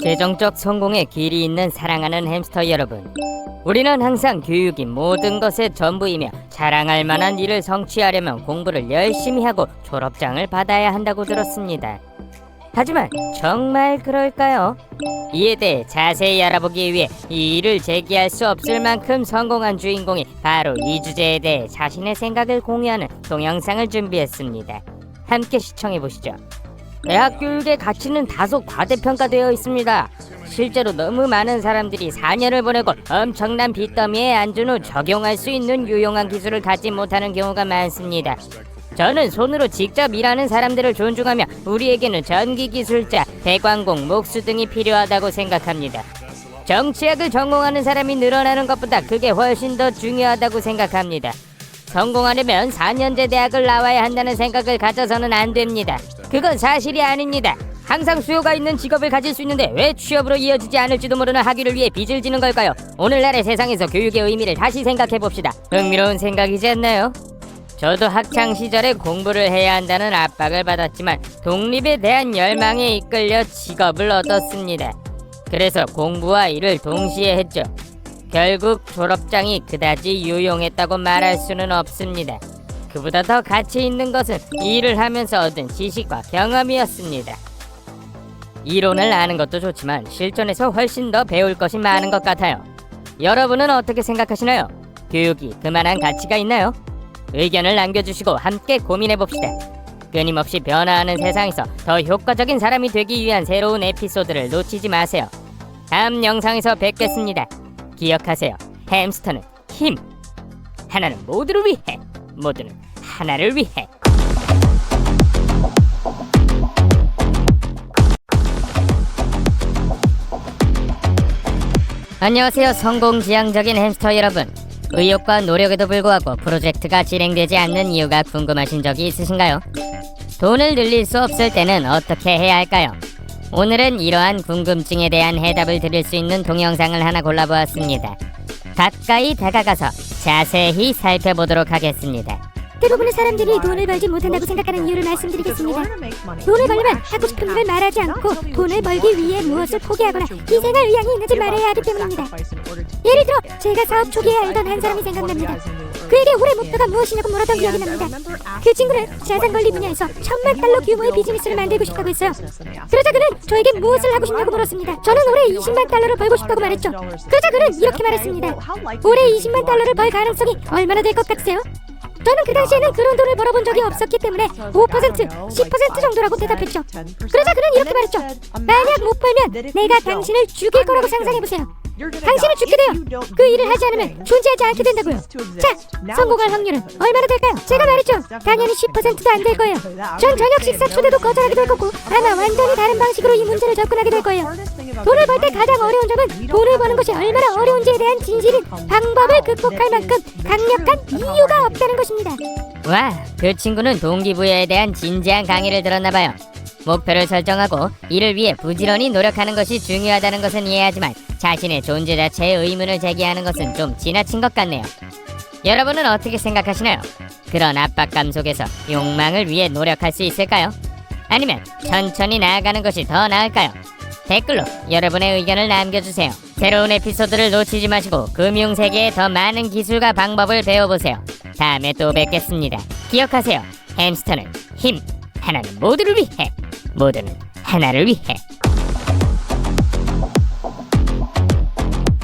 최종적 성공의 길이 있는 사랑하는 햄스터 여러분, 우리는 항상 교육이 모든 것의 전부이며 자랑할 만한 일을 성취하려면 공부를 열심히 하고 졸업장을 받아야 한다고 들었습니다. 하지만 정말 그럴까요? 이에 대해 자세히 알아보기 위해 이 일을 제기할 수 없을 만큼 성공한 주인공이 바로 이 주제에 대해 자신의 생각을 공유하는 동영상을 준비했습니다. 함께 시청해보시죠. 대학 교육의 가치는 다소 과대평가되어 있습니다. 실제로 너무 많은 사람들이 4년을 보내고 엄청난 빚더미에 앉은 후 적용할 수 있는 유용한 기술을 갖지 못하는 경우가 많습니다. 저는 손으로 직접 일하는 사람들을 존중하며 우리에게는 전기기술자, 대관공, 목수 등이 필요하다고 생각합니다. 정치학을 전공하는 사람이 늘어나는 것보다 그게 훨씬 더 중요하다고 생각합니다. 성공하려면 4년제 대학을 나와야 한다는 생각을 가져서는 안 됩니다. 그건 사실이 아닙니다. 항상 수요가 있는 직업을 가질 수 있는데 왜 취업으로 이어지지 않을지도 모르는 학위를 위해 빚을 지는 걸까요? 오늘날의 세상에서 교육의 의미를 다시 생각해봅시다. 흥미로운 생각이지 않나요? 저도 학창시절에 공부를 해야 한다는 압박을 받았지만 독립에 대한 열망에 이끌려 직업을 얻었습니다. 그래서 공부와 일을 동시에 했죠. 결국 졸업장이 그다지 유용했다고 말할 수는 없습니다. 그보다 더 가치 있는 것은 일을 하면서 얻은 지식과 경험이었습니다. 이론을 아는 것도 좋지만 실전에서 훨씬 더 배울 것이 많은 것 같아요. 여러분은 어떻게 생각하시나요? 교육이 그만한 가치가 있나요? 의견을 남겨주시고 함께 고민해봅시다. 끊임없이 변화하는 세상에서 더 효과적인 사람이 되기 위한 새로운 에피소드를 놓치지 마세요. 다음 영상에서 뵙겠습니다. 기억하세요. 햄스터는 힘! 하나는 모두를 위해, 모두는 하나를 위해. 안녕하세요. 성공지향적인 햄스터 여러분. 의욕과 노력에도 불구하고 프로젝트가 진행되지 않는 이유가 궁금하신 적이 있으신가요? 돈을 늘릴 수 없을 때는 어떻게 해야 할까요? 오늘은 이러한 궁금증에 대한 해답을 드릴 수 있는 동영상을 하나 골라보았습니다. 가까이 다가가서 자세히 살펴보도록 하겠습니다. 대부분의 사람들이 돈을 벌지 못한다고 생각하는 이유를 말씀드리겠습니다. 돈을 벌려면 하고 싶은 일을 말하지 않고 돈을 벌기 위해 무엇을 포기하거나 희생할 의향이 있는지 말해야 하기 때문입니다. 예를 들어 제가 사업 초기에 알던 한 사람이 생각납니다. 그에게 올해 목표가 무엇이냐고 물었던 기억이 납니다. 그 친구는 자산관리 분야에서 $10,000,000 규모의 비즈니스를 만들고 싶다고 했어요. 그러자 그는 저에게 무엇을 하고 싶냐고 물었습니다. 저는 올해 $200,000,000를 벌고 싶다고 말했죠. 그러자 그는 이렇게 말했습니다. 올해 $200,000,000을 벌 가능성이 얼마나 될 것 같으세요? 저는 그 당시에는 그런 돈을 벌어본 적이 없었기 때문에 5%, 10% 정도라고 대답했죠. 그러자 그는 이렇게 말했죠. 만약 못 벌면 내가 당신을 죽일 거라고 상상해보세요. 당신은 죽게 돼요. 그 일을 하지 않으면 존재하지 않게 된다고요. 자, 성공할 확률은 얼마나 될까요? 제가 말했죠. 당연히 10%도 안 될 거예요. 전 저녁 식사 초대도 거절하게 될 거고 아마 완전히 다른 방식으로 이 문제를 접근하게 될 거예요. 돈을 벌 때 가장 어려운 점은 돈을 버는 것이 얼마나 어려운지에 대한 진실인 방법을 극복할 만큼 강력한 이유가 없다는 것입니다. 와, 그 친구는 동기부여에 대한 진지한 강의를 들었나봐요. 목표를 설정하고 이를 위해 부지런히 노력하는 것이 중요하다는 것은 이해하지만 자신의 존재 자체에 의문을 제기하는 것은 좀 지나친 것 같네요. 여러분은 어떻게 생각하시나요? 그런 압박감 속에서 욕망을 위해 노력할 수 있을까요? 아니면 천천히 나아가는 것이 더 나을까요? 댓글로 여러분의 의견을 남겨주세요. 새로운 에피소드를 놓치지 마시고 금융세계의 더 많은 기술과 방법을 배워보세요. 다음에 또 뵙겠습니다. 기억하세요. 햄스터는 힘! 하나는 모두를 위해, 모두는 하나를 위해.